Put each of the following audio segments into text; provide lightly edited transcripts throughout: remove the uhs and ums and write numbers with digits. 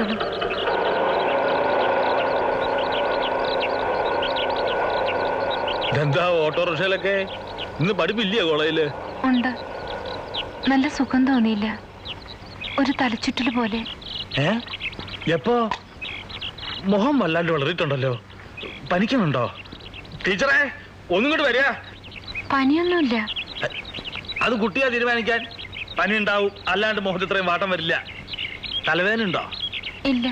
കഴിച്ചോളൂ. എന്താ ഓട്ടോറിക്ഷയിലൊക്കെ ഇന്ന് പഠിപ്പില്ലേ കോളേജില്? ഉണ്ട്. നല്ല സുഖം തോന്നിയില്ല, ഒരു തലച്ചുറ്റല് പോലെ. എപ്പോ? മുഖം വല്ലാണ്ട് വളർന്നിട്ടുണ്ടല്ലോ. പനിക്കുന്നുണ്ടോ? ടീച്ചറെ ഒന്നിങ്ങോട്ട് വരിക. പനിയൊന്നുമില്ല. അത് കുട്ടിയാ തീരുമാനിക്കാൻ. പനി ഉണ്ടാവും, അല്ലാണ്ട് മുഖത്ത് ഇത്രയും വാട്ടം വരില്ല. തലവേദന ഉണ്ടോ? ഇല്ല.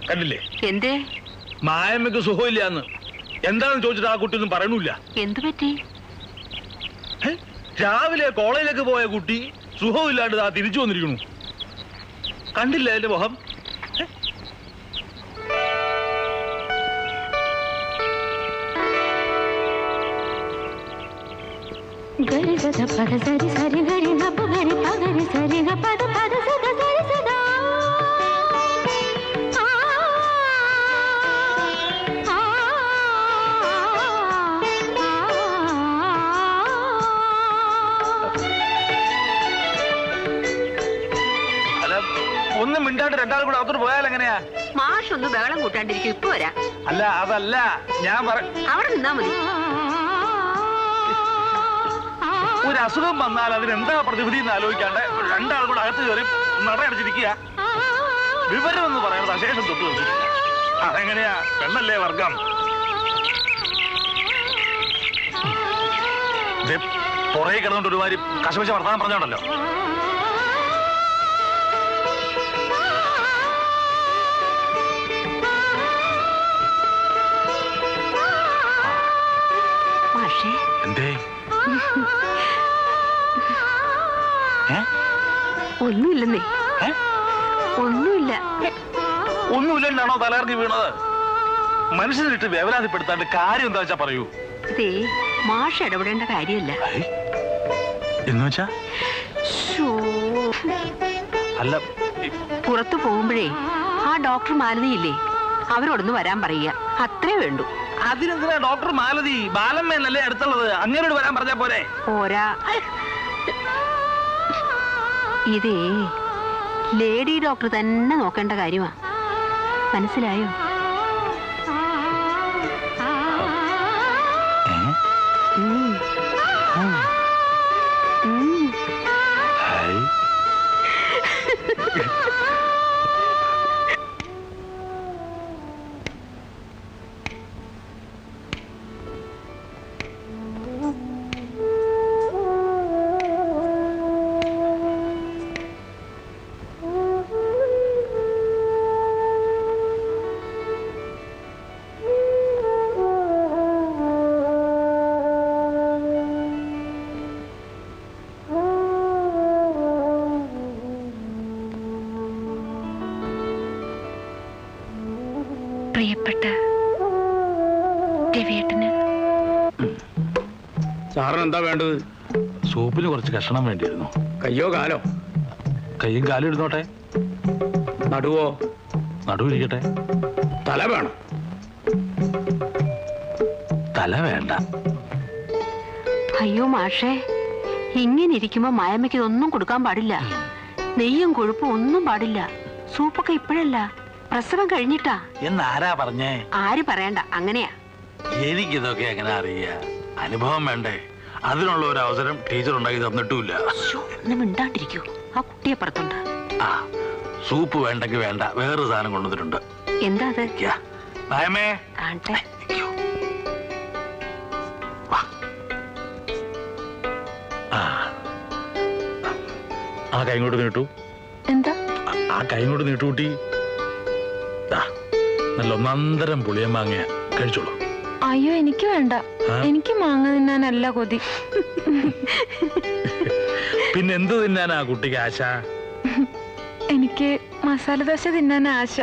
കണ്ടില്ലേ എന്തേ? മായമ്മക്ക് സുഖമില്ലാന്ന്. എന്താണെന്ന് ചോദിച്ചിട്ട് ആ കുട്ടിയൊന്നും പറയണില്ല. എന്തു പറ്റി? രാവിലെ കോളേജിലേക്ക് പോയ കുട്ടി സുഖമില്ലാണ്ട് ആ തിരിച്ചു വന്നിരിക്കണു. കണ്ടില്ലേ എന്റെ മുഖം? ഒന്നും മിണ്ടാണ്ട് രണ്ടാളും കൂടെ അകത്തോട്ട് പോയാൽ എങ്ങനെയാ? മാഷ് ഒന്ന് ബഹളം കൂട്ടാണ്ടിരിക്കും, ഇപ്പൊ വരാം. അല്ല അതല്ല ഞാൻ അവിടെ നിന്നാ മതി. ഒരു അസുഖം വന്നാൽ അതിനെന്താ പ്രതിവിധി എന്ന് ആലോചിക്കാണ്ട് രണ്ടാളും കൂടെ അകത്ത് കയറി നടയടച്ചിരിക്കുക. വിവരം എന്ന് പറയുന്നത് അശേഷം തൊട്ട് വെച്ചിട്ടില്ല. അതെങ്ങനെയാ? പെണ്ണല്ലേ വർഗം. പുറകെ കിടന്നുകൊണ്ട് ഒരുമാതിരി കശപശ വർത്താനം പറഞ്ഞോണ്ടല്ലോ. എന്തേ? ഒന്നുമില്ലെന്നേ. ഒന്നുമില്ല. ഒന്നുമില്ലെന്നാണോ തലകറങ്ങി വീണത്? മനുഷ്യനിട്ട് വേവലാതിപ്പെടുത്താണ്ട് കാര്യം എന്താ വെച്ചാ പറയൂ. ഇതേ മാഷ് ഇടപെടേണ്ട കാര്യമല്ല. എന്ന് വെച്ചാ? അല്ല, പുറത്തു പോകുമ്പോഴേ ആ ഡോക്ടർ മാലതിയില്ലേ, അവരോടൊന്ന് വരാൻ പറയുക, അത്രേ വേണ്ടു. അതിനെന്തിനാ ഡോക്ടർ മാലതി? ബാലമ്മേനല്ലേ അടുത്തുള്ളത്, അങ്ങനോട് വരാൻ പറഞ്ഞാ പോരെ? പോരാ. ഇതേ ലേഡി ഡോക്ടർ തന്നെ നോക്കേണ്ട കാര്യമാ, മനസ്സിലായോ? പ്രിയപ്പെട്ട രവിയേട്ടന്. സാറിന് എന്താ വേണ്ടത്? സൂപ്പിന് കുറച്ച് കഷണം വേണ്ടിയിരുന്നു. കയ്യോ കാലോ? കയ്യും കാലും ഇരുന്നോട്ടെ. നടുവോ? നടുവിരിക്കട്ടെ. തല വേണം? തല വേണ്ട. അയ്യോ മാഷേ, ഇങ്ങനെ ഇരിക്കുമ്പോ മായമ്മയ്ക്ക് ഇതൊന്നും കൊടുക്കാൻ പാടില്ല. നെയ്യും കൊഴുപ്പും ഒന്നും പാടില്ല. സൂപ്പൊക്കെ ഇപ്പോഴല്ല, പ്രസവം കഴിഞ്ഞിട്ടാ. എന്നാരാ പറഞ്ഞേ? ആര് പറയണ്ട, അങ്ങനെയാ. എനിക്കിതൊക്കെ എങ്ങനെ അറിയാ? അനുഭവം വേണ്ടേ? അതിനുള്ള ഒരു അവസരം ടീച്ചർ ഉണ്ടാക്കി തന്നിട്ടുമില്ല. മിണ്ടാണ്ടിരിക്കൂ, ആ കുട്ടിയെ പുറത്തുണ്ട്. ആ സൂപ്പ് വേണ്ടെങ്കിൽ വേണ്ട, വേറൊരു സാധനം കൊണ്ടുവന്നിട്ടുണ്ട്. എന്താ അത്? നായമേ കാണട്ടെ. ആ കൈ കൊണ്ട് നീട്ടു. എന്താ? ആ കൈ കൊണ്ട് നീട്ടുകൂട്ടി. നല്ല ഒന്നന്തരം പുളിയം മാങ്ങ കഴിച്ചോളൂ. അയ്യോ എനിക്ക് വേണ്ട, എനിക്ക് മാങ്ങ തിന്നാനല്ല കൊതി. പിന്നെ എന്ത് തിന്നാനാ കുട്ടിക്ക് ആശ? എനിക്ക് മസാല ദോശ തിന്നാനാ ആശ.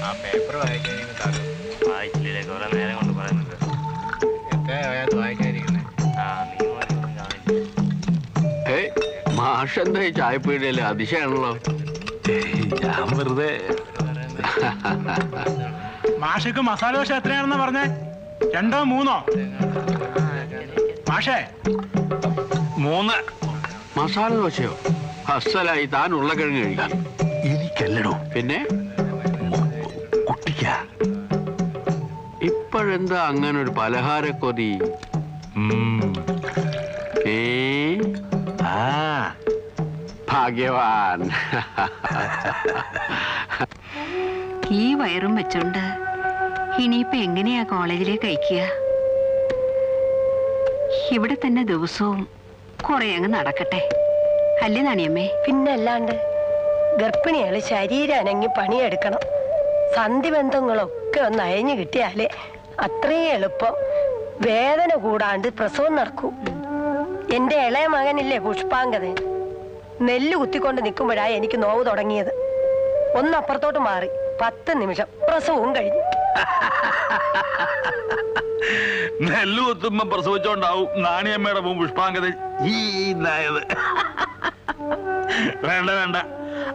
ആ പേപ്പർ വായിച്ചില്ലേ? കുറെ നേരം കൊണ്ട് പറയുന്നുണ്ട്. വായിക്കാതിരിക്കുന്നേ. മാഷെന്താ ഈ ചായപ്പീടിയല്ലേ? അതിശയാണല്ലോ. ഞാൻ വെറുതെ. മാഷക്ക് മസാല ദോശ എത്രയാണെന്നാ പറഞ്ഞേ? 2 3 മാഷേ 3 മസാല ദോശയോ? അസലായി. താൻ ഉരുളക്കിഴങ്ങ് കഴിക്കാം. എനിക്കല്ലടോ, പിന്നെ കുട്ടിക്ക. ഇപ്പോഴെന്താ അങ്ങനെ ഒരു പലഹാരക്കൊതി? ഭാഗ്യവാൻ. ഈ വയറും വെച്ചോണ്ട് ഇനിയിപ്പോ എങ്ങനെയാ കോളേജിലേക്ക് അയക്കുക? ഇവിടെ തന്നെ ദിവസവും കുറെ അങ്ങ് നടക്കട്ടെ, അല്ലേ നാണിയമ്മേ? പിന്നല്ലാണ്ട് ഗർഭിണികള് ശരീരം അനങ്ങി പണിയെടുക്കണം. സന്ധിബന്ധങ്ങളൊക്കെ ഒന്ന് അയഞ്ഞു കിട്ടിയാലേ അത്രയും എളുപ്പം വേദന കൂടാണ്ട് പ്രസവം നടക്കൂ. എന്റെ ഇളയ മകനില്ലേ പുഷ്പാങ്കതൻ, നെല്ല് കുത്തിക്കൊണ്ട് നിൽക്കുമ്പോഴാ എനിക്ക് നോവ് തുടങ്ങിയത്. ഒന്നപ്പുറത്തോട്ട് മാറി 10 നിമിഷം പ്രസവവും കഴിഞ്ഞു. നെല്ല് കുത്തുമ്പോ പ്രസവിച്ചോണ്ടാവും നാണിയമ്മയുടെ മുമ്പ് പുഷ്പാങ്കത ഈന്നായത്. വേണ്ട വേണ്ട,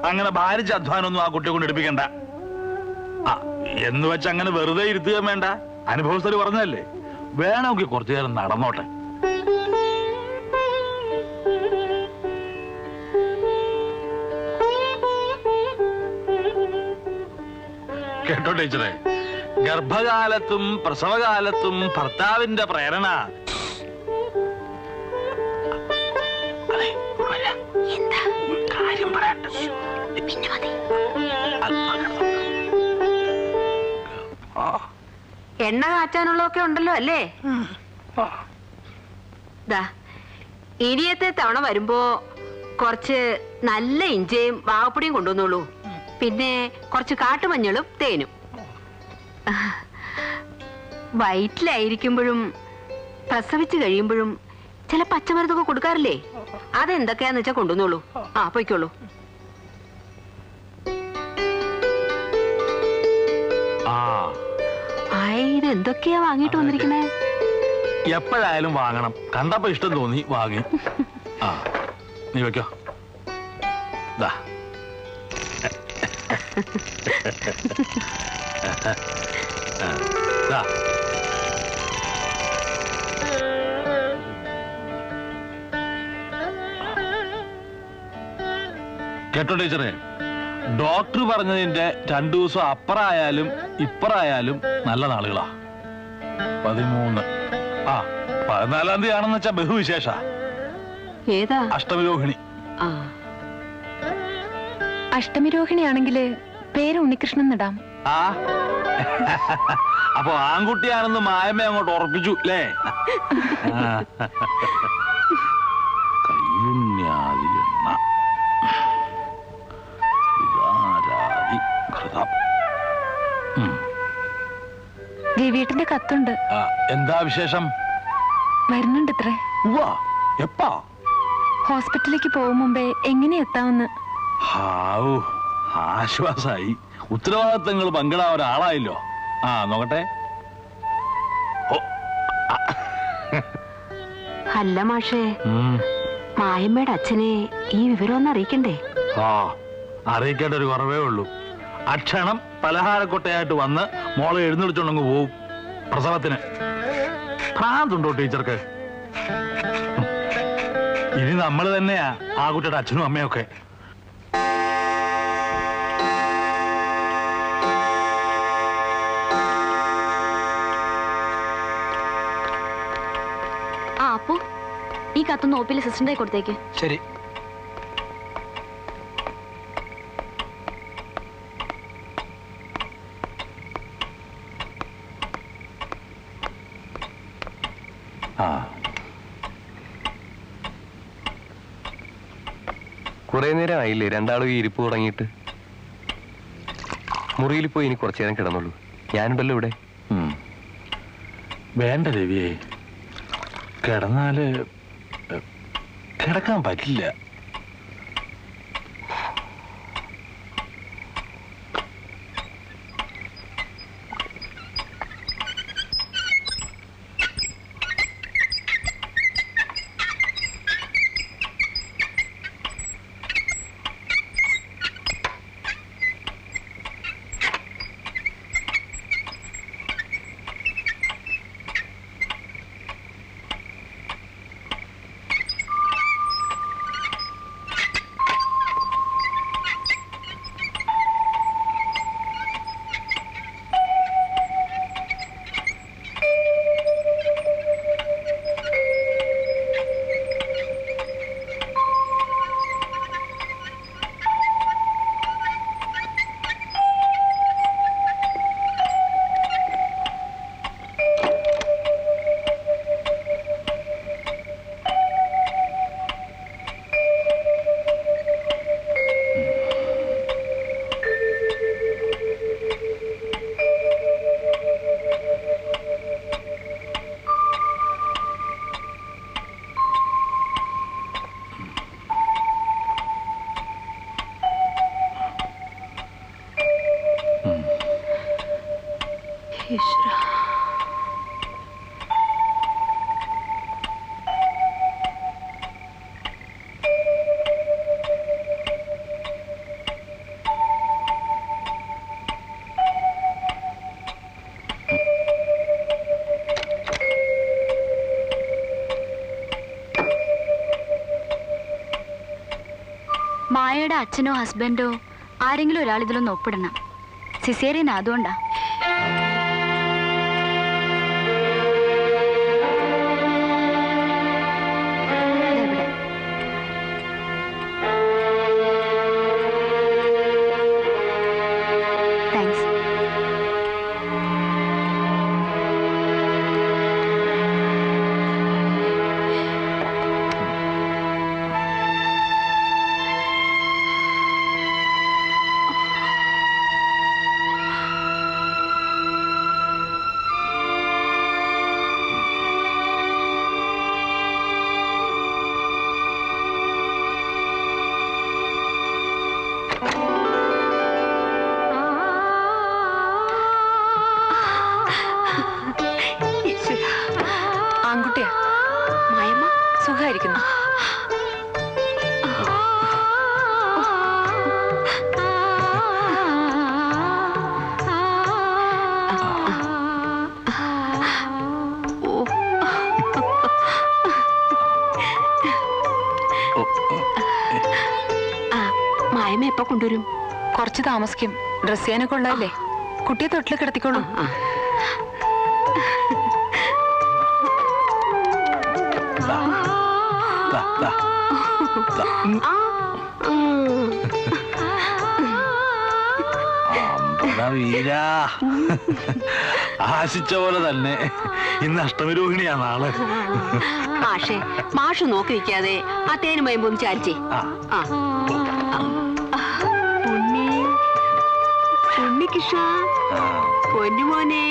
അങ്ങനെ ഭാരിച്ച അധ്വാനമൊന്നും ആ കുട്ടിയെ കൊണ്ട് എടുപ്പിക്കണ്ട. എന്ന് വെച്ച് അങ്ങനെ വെറുതെ ഇരുത്തുക വേണ്ട. അനുഭവസ്ഥര് പറഞ്ഞതല്ലേ, വേണമെങ്കിൽ കുറച്ചു നേരം നടന്നോട്ടെ. കേട്ടോ ടീച്ചറെ, ഗർഭകാലത്തും പ്രസവകാലത്തും ഭർത്താവിന്റെ പ്രേരണ കാര്യം പറയട്ടെ. എണ്ണ കാച്ചാനുള്ളതൊക്കെ ഉണ്ടല്ലോ അല്ലേ? ഇനിയത്തെ തവണ വരുമ്പോ കുറച്ച് നല്ല ഇഞ്ചയും വാവപ്പൊടിയും കൊണ്ടുവന്നോളൂ. പിന്നെ കുറച്ച് കാട്ടുമഞ്ഞളും തേനും. വയറ്റിലായിരിക്കുമ്പോഴും പ്രസവിച്ചു കഴിയുമ്പോഴും ചില പച്ചമരുന്നൊക്കെ കൊടുക്കാറില്ലേ? അതെന്തൊക്കെയാന്ന് വെച്ചാ കൊണ്ടുവന്നോളൂ. പൊയ്ക്കോളൂ. ഇതെന്തൊക്കെയാ വാങ്ങിട്ട് വന്നിരിക്കണേ? എപ്പോഴായാലും വാങ്ങണം. കണ്ടപ്പോ ഇഷ്ടം തോന്നി വാങ്ങി. നീ വെക്കോ. കേട്ടോ ടീച്ചറെ, ഡോക്ടർ പറഞ്ഞതിന്റെ 2 ദിവസം അപ്പറായാലും ഇപ്പറായാലും നല്ല നാളുകളാ. 13 14-ാം തീയതി ആണെന്ന് വെച്ചാ ബഹുവിശേഷ. ഏതാ? അഷ്ടമിരോഹിണി. അഷ്ടമിരോഹിണിയാണെങ്കില് പേര് ഉണ്ണികൃഷ്ണൻ ഇടാം. അപ്പൊ ആൺകുട്ടിയാണെന്ന് മായമ്മ അങ്ങോട്ട് ഉറപ്പിച്ചു അല്ലേ? കയ്യുണ്യാദി എണ്ണ രവിയേട്ടന്റെ കത്തുണ്ട്. എന്താ വിശേഷം? വരുന്നുണ്ട് ഇത്രേ. എപ്പാ? ഹോസ്പിറ്റലിലേക്ക് പോകും മുമ്പേ എങ്ങനെ എത്താമെന്ന്. ആശ്വാസായി. ഉത്തരവാദിത്തങ്ങൾ പങ്കിടാൻ ഒരാളായല്ലോ. നോക്കട്ടെ. അല്ല മാഷേ, മായമ്മയുടെ അച്ഛനെ ഈ വിവരം ഒന്ന് അറിയിക്കണ്ടേ? അറിയിക്കേണ്ട ഒരു കുറവേ ഉള്ളൂ. അക്ഷണം പലഹാരക്കൊട്ടയായിട്ട് വന്ന് മോളെ എഴുന്നള്ളിച്ചോണ്ടങ്ങ് പോവും പ്രസവത്തിന്. ഭ്രാന്തുണ്ടോ ടീച്ചർക്ക്? ഇനി നമ്മൾ തന്നെയാ ആ കുട്ടിയുടെ അച്ഛനും അമ്മയൊക്കെ. അപ്പു, ഈ കത്തൊന്ന് ഓപ്പിൽ അസിസ്റ്റന്റായി കൊടുത്തേക്ക്. ശരി. കുറെ നേരം ആയില്ലേ രണ്ടാളും ഈ ഇരിപ്പ് തുടങ്ങിയിട്ട്? മുറിയിൽ പോയി ഇനി കുറച്ചു നേരം കിടന്നുള്ളൂ. ഞാനുണ്ടല്ലോ ഇവിടെ. വേണ്ട രവിയെ, കിടന്നാല് കിടക്കാൻ പറ്റില്ല. ഈശ്വരാ. മായയുടെ അച്ഛനോ ഹസ്ബൻഡോ ആരെങ്കിലും ഒരാൾ ഇതിലൊന്ന് ഒപ്പിടണം. സിസേറിയൻ അതുകൊണ്ടാ. താങ്ക്സ്. ആൺകുട്ടിയാ? മായമ്മ സുഖായിരിക്കുന്നു. മായമ്മ എപ്പോ കൊണ്ടുവരും? കുറച്ച് താമസിക്കും. ഡ്രസ് ചെയ്യാനൊക്കെ ഉള്ളതല്ലേ. കുട്ടിയെ തൊട്ടിൽ കിടത്തിക്കോളൂ. വീരാ, ആശിച്ച പോലെ തന്നെ ഇന്ന് അഷ്ടമി രോഹിണിയാ നാളെ. മാഷേ, മാഷ് നോക്കി നിൽക്കാതെ ആ തേനും മയമ്പും ചാരിച്ചേ. ഉണ്ണികൃഷ്ണ, പൊന്നുമോനെ,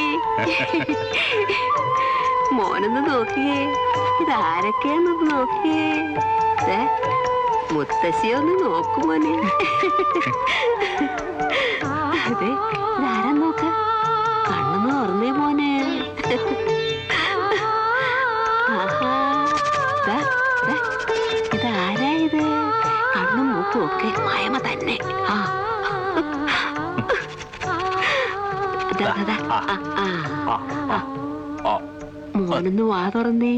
മോനൊന്ന് നോക്കിയേ. ഇതാരൊക്കെയാന്നൊന്ന് നോക്കിയേ. മുത്തശ്ശിയൊന്ന് നോക്കുമോനെ. അതെ, ഇതാരാ നോക്ക. കണ്ണൊന്ന് ഓർന്നേ മോനെ. ഇതാരാ ഇത്? കണ്ണും മൂക്കും ഒക്കെ മായമ്മ തന്നെ. മോനൊന്ന് വാ തുറന്നേ.